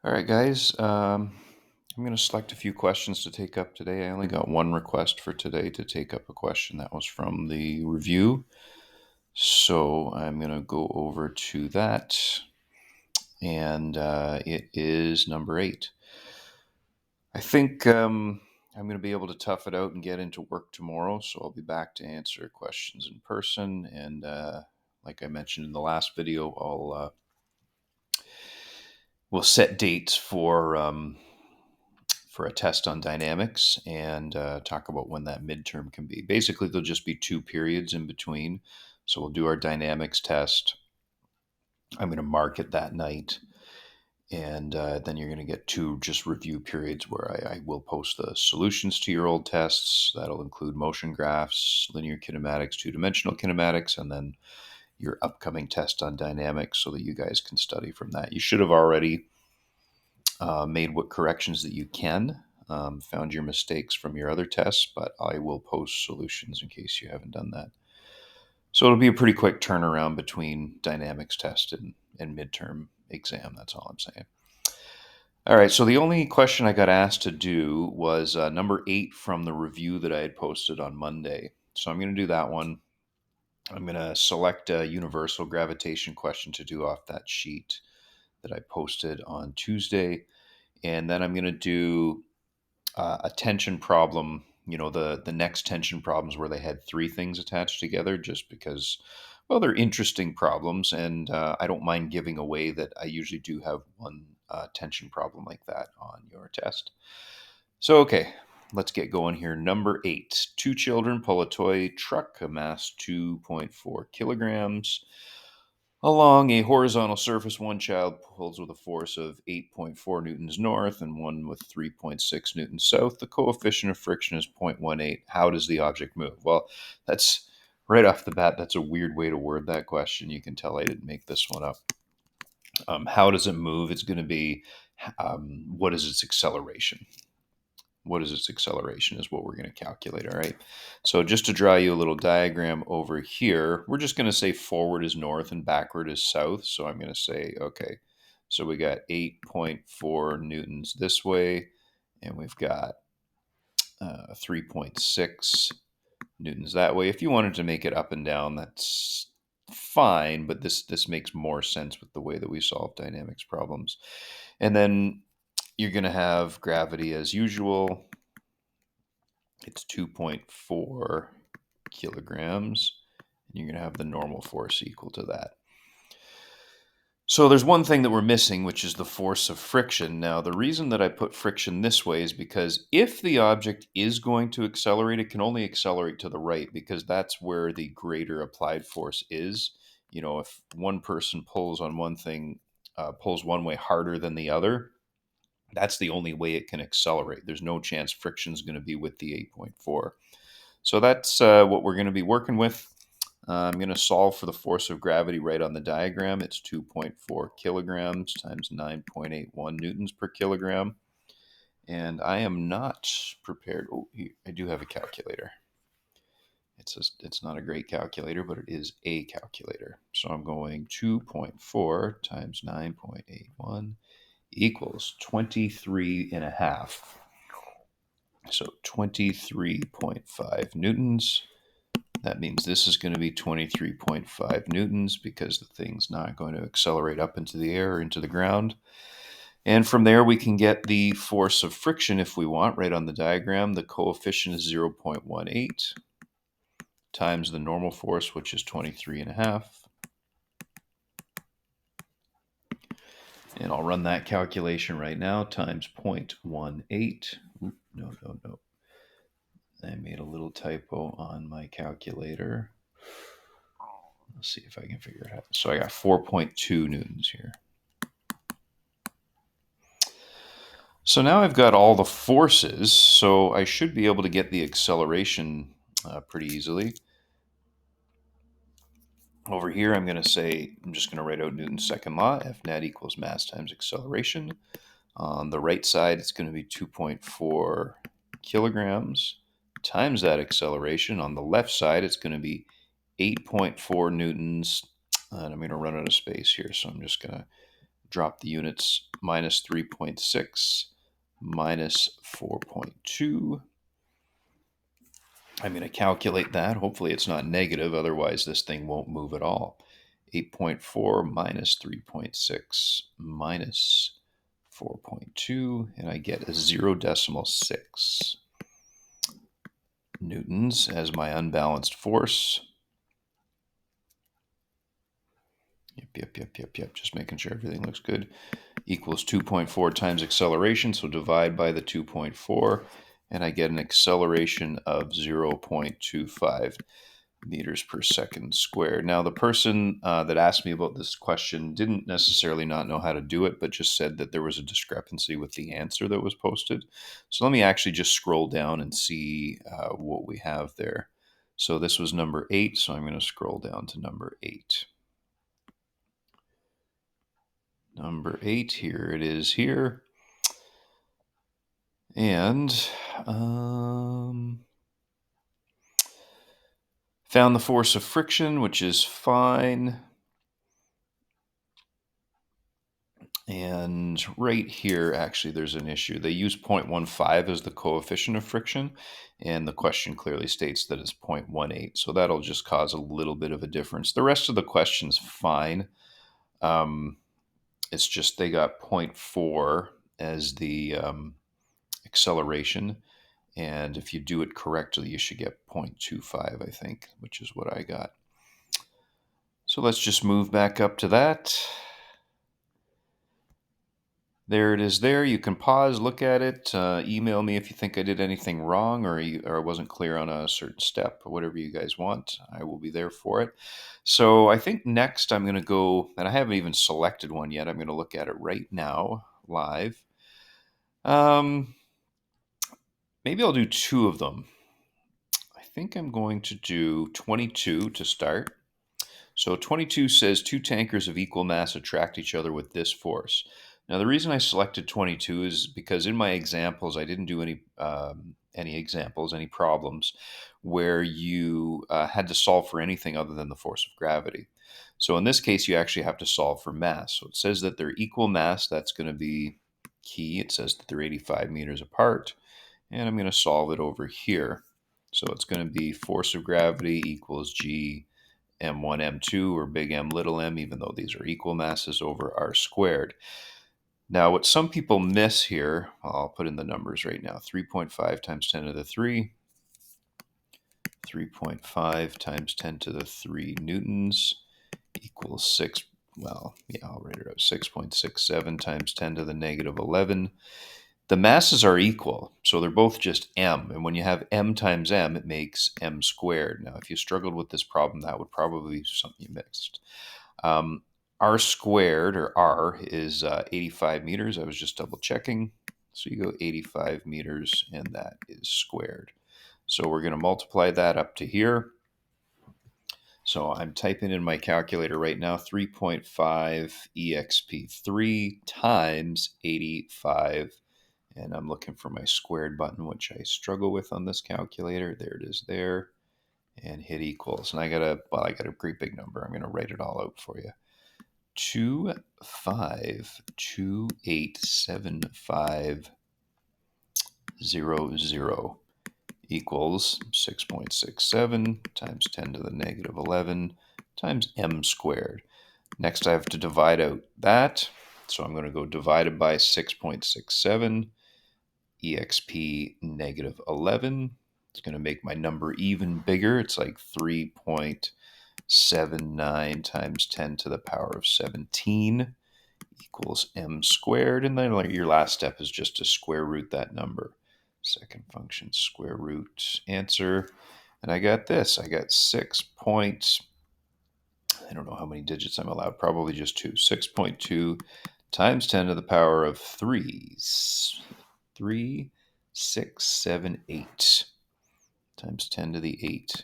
All right, guys. I'm going to select a few questions to take up today. I only got one request for today to take up a question that was from the review. So I'm going to go over to that. And it is number 8. I think I'm going to be able to tough it out and get into work tomorrow. So I'll be back to answer questions in person. And like I mentioned in the last video, we'll set dates for a test on dynamics and talk about when that midterm can be. Basically, there'll just be 2 periods in between. So we'll do our dynamics test. I'm going to mark it that night. And then you're going to get 2 just review periods where I will post the solutions to your old tests. That'll include motion graphs, linear kinematics, 2-dimensional kinematics, and then your upcoming test on dynamics so that you guys can study from that. You should have already made what corrections that you can, found your mistakes from your other tests, but I will post solutions in case you haven't done that. So it'll be a pretty quick turnaround between dynamics test and midterm exam. That's all I'm saying. All right, so the only question I got asked to do was number 8 from the review that I had posted on Monday. So I'm going to do that one. I'm going to select a universal gravitation question to do off that sheet that I posted on Tuesday. And then I'm going to do a tension problem, the next tension problems where they had 3 things attached together just because, well, they're interesting problems. And I don't mind giving away that I usually do have one tension problem like that on your test. So, okay, let's get going here. Number 8, 2 children pull a toy truck, a mass 2.4 kilograms. Along a horizontal surface, one child pulls with a force of 8.4 newtons north and one with 3.6 newtons south. The coefficient of friction is 0.18. How does the object move? Well, that's right off the bat, that's a weird way to word that question. You can tell I didn't make this one up. How does it move? It's going to be what is its acceleration? What is its acceleration is what we're going to calculate, all right? So just to draw you a little diagram over here, we're just going to say forward is north and backward is south. So I'm going to say, okay, so we got 8.4 newtons this way, and we've got 3.6 newtons that way. If you wanted to make it up and down, that's fine, but this makes more sense with the way that we solve dynamics problems. And then you're going to have gravity as usual. It's 2.4 kilograms. And you're going to have the normal force equal to that. So there's one thing that we're missing, which is the force of friction. Now, the reason that I put friction this way is because if the object is going to accelerate, it can only accelerate to the right because that's where the greater applied force is. If one person pulls on one thing, pulls one way harder than the other, that's the only way it can accelerate. There's no chance friction is going to be with the 8.4. So that's what we're going to be working with. I'm going to solve for the force of gravity right on the diagram. It's 2.4 kilograms times 9.81 newtons per kilogram. And I am not prepared. Oh, I do have a calculator. It's not a great calculator, but it is a calculator. So I'm going 2.4 times 9.81 equals 23 and a half. So 23.5 newtons. That means this is going to be 23.5 newtons because the thing's not going to accelerate up into the air or into the ground. And from there, we can get the force of friction if we want, right on the diagram. The coefficient is 0.18 times the normal force, which is 23 and a half. And I'll run that calculation right now, times 0.18. No. I made a little typo on my calculator. Let's see if I can figure it out. So I got 4.2 newtons here. So now I've got all the forces, so I should be able to get the acceleration pretty easily. Over here, I'm just going to write out Newton's second law, F net equals mass times acceleration. On the right side, it's going to be 2.4 kilograms times that acceleration. On the left side, it's going to be 8.4 newtons. And I'm going to run out of space here, so I'm just going to drop the units, minus 3.6, minus 4.2. I'm going to calculate that. Hopefully it's not negative, otherwise this thing won't move at all. 8.4 minus 3.6 minus 4.2, and I get a 0.6 newtons as my unbalanced force. Yep. Just making sure everything looks good. Equals 2.4 times acceleration, so divide by the 2.4, and I get an acceleration of 0.25 meters per second squared. Now, the person that asked me about this question didn't necessarily not know how to do it, but just said that there was a discrepancy with the answer that was posted. So let me actually just scroll down and see what we have there. So this was number 8, so I'm going to scroll down to number 8. Number 8, here it is here. And found the force of friction, which is fine. And right here, actually, there's an issue. They use 0.15 as the coefficient of friction, and the question clearly states that it's 0.18. So that'll just cause a little bit of a difference. The rest of the question's fine. It's just they got 0.4 as the acceleration. And if you do it correctly, you should get 0.25, I think, which is what I got. So let's just move back up to that. There it is there. You can pause, look at it, email me if you think I did anything wrong or I wasn't clear on a certain step or whatever you guys want. I will be there for it. So I think next I'm going to go, and I haven't even selected one yet. I'm going to look at it right now, live. Maybe I'll do 2 of them. I think I'm going to do 22 to start. So 22 says 2 tankers of equal mass attract each other with this force. Now, the reason I selected 22 is because in my examples, I didn't do any problems where you had to solve for anything other than the force of gravity. So in this case, you actually have to solve for mass. So it says that they're equal mass. That's going to be key. It says that they're 85 meters apart. And I'm going to solve it over here. So it's going to be force of gravity equals G M1, M2, or big M, little m, even though these are equal masses, over r squared. Now, what some people miss here, I'll put in the numbers right now, 3.5 times 10 to the 3, 3.5 times 10 to the 3 newtons equals 6, well, yeah, I'll write it out, 6.67 times 10 to the negative 11. The masses are equal, so they're both just m. And when you have m times m, it makes m squared. Now, if you struggled with this problem, that would probably be something you missed. R squared, or r, is 85 meters. I was just double checking. So you go 85 meters, and that is squared. So we're going to multiply that up to here. So I'm typing in my calculator right now, 3.5 exp3 times 85. And I'm looking for my squared button, which I struggle with on this calculator. There it is there. And hit equals. And I got a great big number. I'm going to write it all out for you. 25287500 equals 6.67 times 10 to the negative 11 times m squared. Next, I have to divide out that. So I'm going to go divided by 6.67 exp negative 11. It's going to make my number even bigger. It's like 3.79 times 10 to the power of 17 equals m squared. And then your last step is just to square root that number. Second function, square root answer. And I got this. I got I don't know how many digits I'm allowed, probably just 2. 6.2 times 10 to the power of 3.678 times 10 to the 8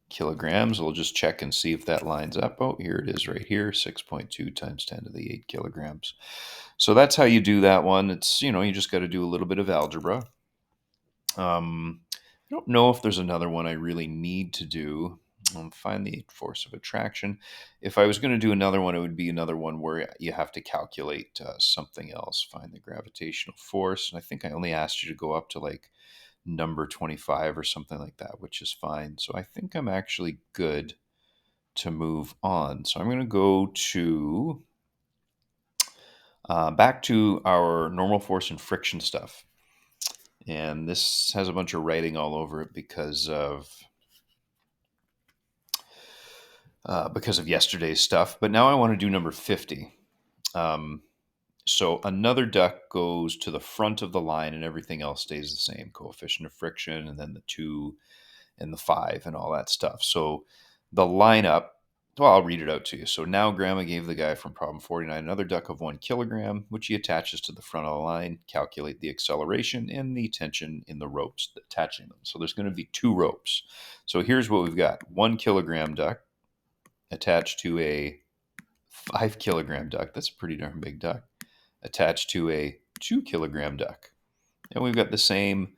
kilograms. We'll just check and see if that lines up. Oh, here it is right here, 6.2 times 10 to the 8 kilograms. So that's how you do that one. It's, you just got to do a little bit of algebra. I don't know if there's another one I really need to do. Find the force of attraction. If I was going to do another one, it would be another one where you have to calculate something else. Find the gravitational force. And I think I only asked you to go up to like number 25 or something like that, which is fine. So I think I'm actually good to move on. So I'm going to go to back to our normal force and friction stuff. And this has a bunch of writing all over it because of yesterday's stuff. But now I want to do number 50. Um, so another duck goes to the front of the line and everything else stays the same. Coefficient of friction and then the 2 and the 5 and all that stuff. So the lineup, well, I'll read it out to you. So now Grandma gave the guy from problem 49 another duck of 1 kilogram, which he attaches to the front of the line. Calculate the acceleration and the tension in the ropes attaching them. So there's going to be 2 ropes. So here's what we've got. 1 kilogram duck attached to a 5 kilogram duck. That's a pretty darn big duck. Attached to a 2 kilogram duck. And we've got the same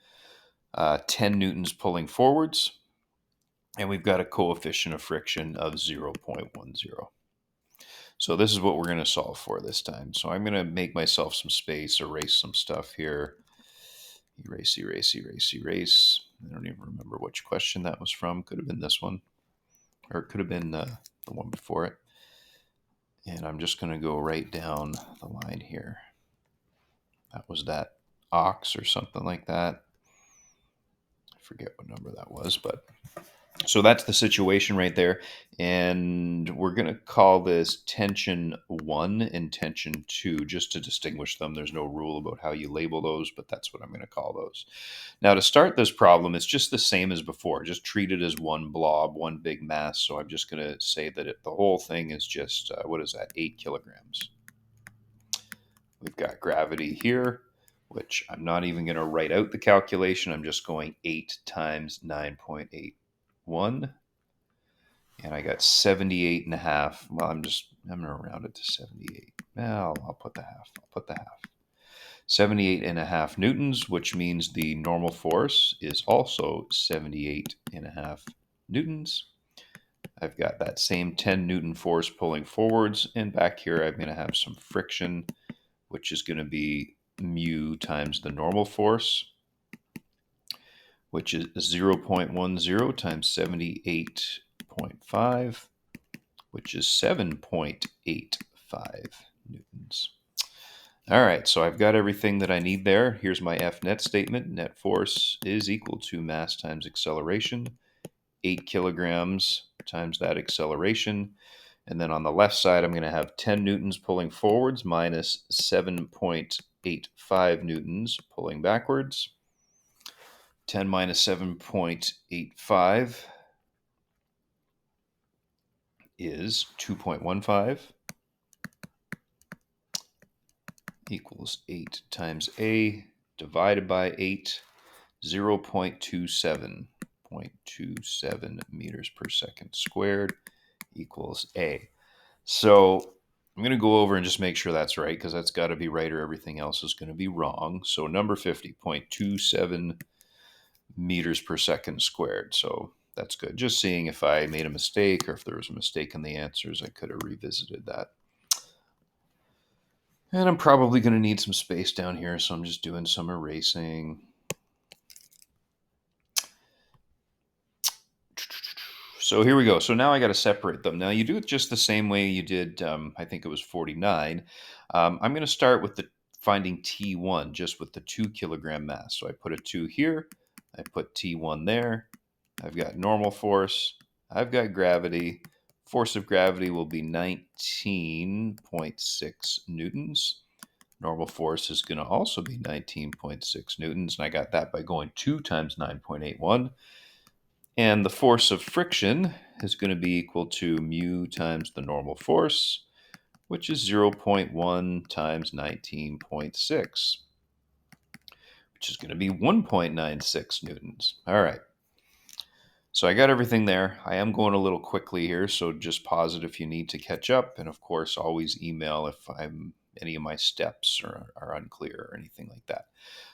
10 newtons pulling forwards. And we've got a coefficient of friction of 0.10. So this is what we're going to solve for this time. So I'm going to make myself some space, erase some stuff here. Erase, erase, erase, erase. I don't even remember which question that was from. Could have been this one. Or it could have been the one before it. And I'm just going to go right down the line here. That was that ox or something like that. I forget what number that was, but so that's the situation right there. And we're going to call this tension 1 and tension 2 just to distinguish them. There's no rule about how you label those, but that's what I'm going to call those. Now, to start this problem, it's just the same as before. Just treat it as one blob, one big mass. So I'm just going to say that the whole thing is just, what is that, 8 kilograms. We've got gravity here, which I'm not even going to write out the calculation. I'm just going 8 times 9.81. And I got 78 and a half. Well, I'm going to round it to 78. Well, I'll put the half. 78 and a half newtons, which means the normal force is also 78 and a half newtons. I've got that same 10 Newton force pulling forwards. And back here, I'm going to have some friction, which is going to be mu times the normal force, which is 0.10 times 78.5, which is 7.85 newtons. All right, so I've got everything that I need there. Here's my F net statement. Net force is equal to mass times acceleration, 8 kilograms times that acceleration. And then on the left side, I'm going to have 10 newtons pulling forwards minus 7.85 newtons pulling backwards. 10 minus 7.85 is 2.15 equals 8 times A divided by 8, 0.27. 0.27 meters per second squared equals A. So I'm going to go over and just make sure that's right, because that's got to be right or everything else is going to be wrong. So number 50, 0.27 meters per second squared. So that's good. Just seeing if I made a mistake or if there was a mistake in the answers, I could have revisited that. And I'm probably going to need some space down here, so I'm just doing some erasing. So here we go. So now I got to separate them. Now you do it just the same way you did, I think it was 49. I'm going to start with the finding T1, just with the 2 kilogram mass. So I put a 2 here, I put T1 there. I've got normal force, I've got gravity. Force of gravity will be 19.6 newtons. Normal force is going to also be 19.6 newtons, and I got that by going 2 times 9.81. And the force of friction is going to be equal to mu times the normal force, which is 0.1 times 19.6, which is going to be 1.96 newtons. All right. So I got everything there. I am going a little quickly here, so just pause it if you need to catch up. And of course, always email any of my steps are unclear or anything like that.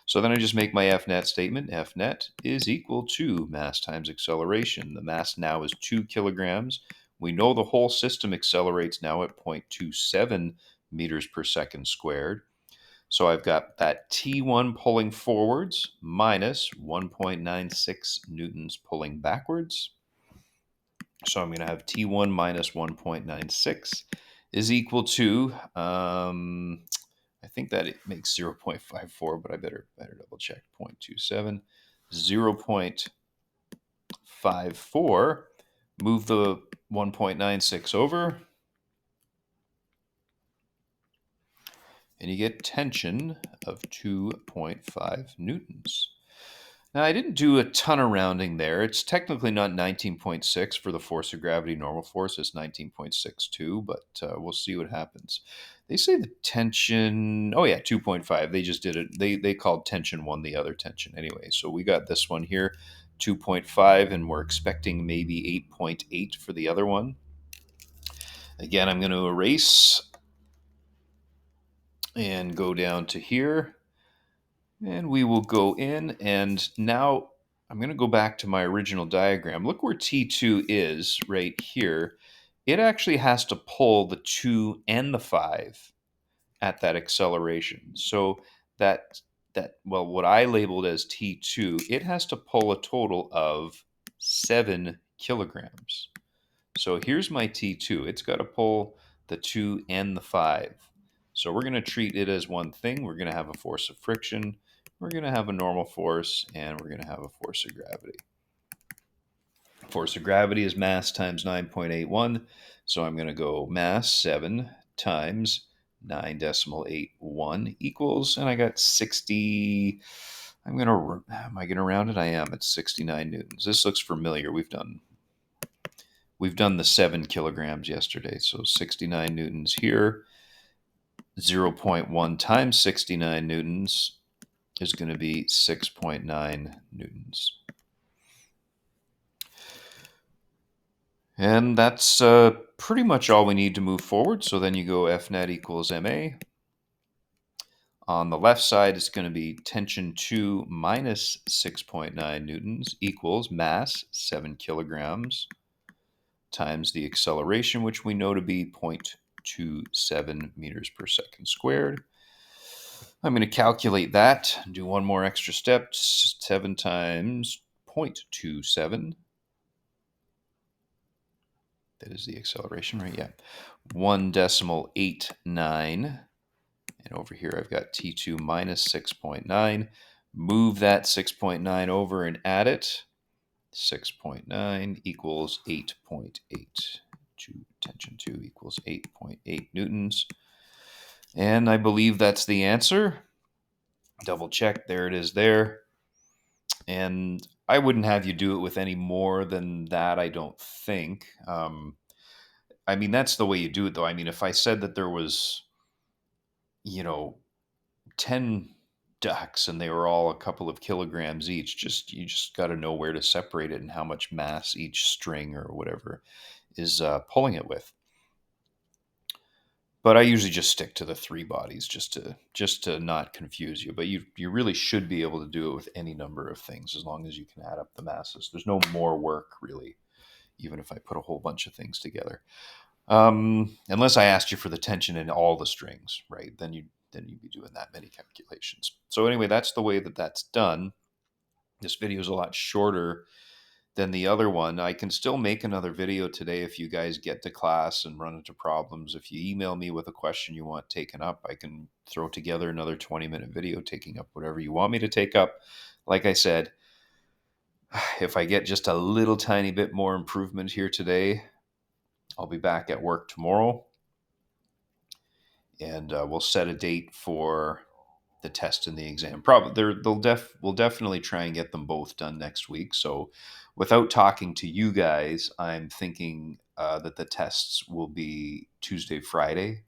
So then I just make my FNet statement. FNet is equal to mass times acceleration. The mass now is 2 kilograms. We know the whole system accelerates now at 0.27 meters per second squared. So I've got that T1 pulling forwards minus 1.96 newtons pulling backwards. So I'm going to have T1 minus 1.96 is equal to, I think that it makes 0.54, but I better double check. 0.27, 0.54. Move the 1.96 over, and you get tension of 2.5 newtons. Now, I didn't do a ton of rounding there. It's technically not 19.6 for the force of gravity normal force. It's 19.62, but we'll see what happens. They say the tension, oh yeah, 2.5. They just did it. They called tension 1 the other tension anyway. So we got this one here, 2.5, and we're expecting maybe 8.8 for the other one. Again, I'm going to erase and go down to here. And we will go in, and now I'm going to go back to my original diagram. Look where T2 is right here. It actually has to pull the 2 and the 5 at that acceleration. So well, what I labeled as T2, it has to pull a total of 7 kilograms. So here's my T2. It's got to pull the 2 and the 5. So we're going to treat it as one thing. We're going to have a force of friction. We're going to have a normal force, and we're going to have a force of gravity. Force of gravity is mass times 9.81. So I'm going to go mass 7 times 9.81 equals, and I got 60. Am I going to round it? I am. It's 69 newtons. This looks familiar. We've done the 7 kilograms yesterday. So 69 newtons here. 0.1 times 69 newtons is going to be 6.9 newtons. And that's pretty much all we need to move forward. So then you go FNet equals MA. On the left side, it's going to be tension 2 minus 6.9 newtons equals mass 7 kilograms times the acceleration, which we know to be 0.27 meters per second squared. I'm going to calculate that, do one more extra step. 7 times 0.27. That is the acceleration, right? Yeah. 1.89. And over here, I've got T2 minus 6.9. Move that 6.9 over and add it. 6.9 equals 8.8. Tension 2 equals 8.8 newtons. And I believe that's the answer. Double check. There it is there. And I wouldn't have you do it with any more than that, I don't think. I mean, that's the way you do it, though. I mean, if I said that there was, 10 ducks and they were all a couple of kilograms each, you just got to know where to separate it and how much mass each string or whatever is pulling it with. But I usually just stick to the 3 bodies just to not confuse you. But you really should be able to do it with any number of things as long as you can add up the masses. There's no more work really, even if I put a whole bunch of things together. Unless I asked you for the tension in all the strings, right? Then you'd be doing that many calculations. So anyway, that's the way that that's done. This video is a lot shorter than the other one. I can still make another video today if you guys get to class and run into problems. If you email me with a question you want taken up, I can throw together another 20-minute video taking up whatever you want me to take up. Like I said, if I get just a little tiny bit more improvement here today, I'll be back at work tomorrow, and we'll set a date for the test and the exam. Probably we'll definitely try and get them both done next week. So without talking to you guys, I'm thinking that the tests will be Tuesday, Friday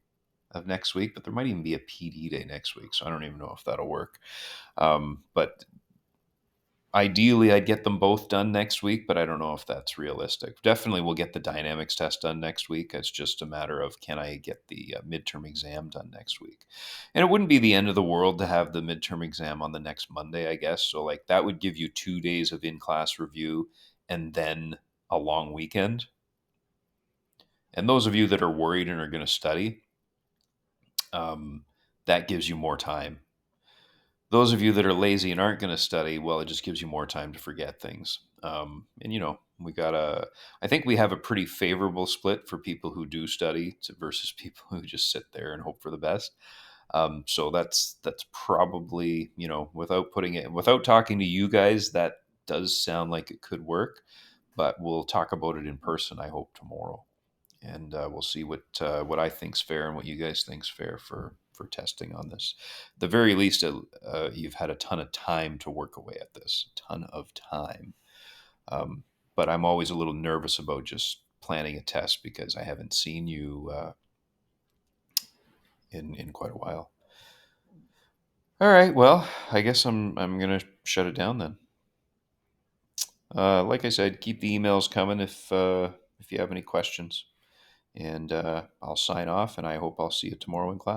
of next week, but there might even be a PD day next week. So I don't even know if that'll work. But Ideally, I'd get them both done next week, but I don't know if that's realistic. Definitely, we'll get the dynamics test done next week. It's just a matter of can I get the midterm exam done next week? And it wouldn't be the end of the world to have the midterm exam on the next Monday, I guess. So, like, that would give you 2 days of in class review and then a long weekend. And those of you that are worried and are going to study, um, that gives you more time. Those of you that are lazy and aren't going to study, well, it just gives you more time to forget things. And we got I think we have a pretty favorable split for people who do study versus people who just sit there and hope for the best. So that's probably, without talking to you guys, that does sound like it could work. But we'll talk about it in person, I hope, tomorrow, and we'll see what I think's fair and what you guys think's fair for testing on this. At the very least, you've had a ton of time to work away at this, a ton of time. Um, but I'm always a little nervous about just planning a test because I haven't seen you in quite a while. All right, well, I guess I'm gonna shut it down then. Like I said, keep the emails coming if you have any questions, and I'll sign off. And I hope I'll see you tomorrow in class.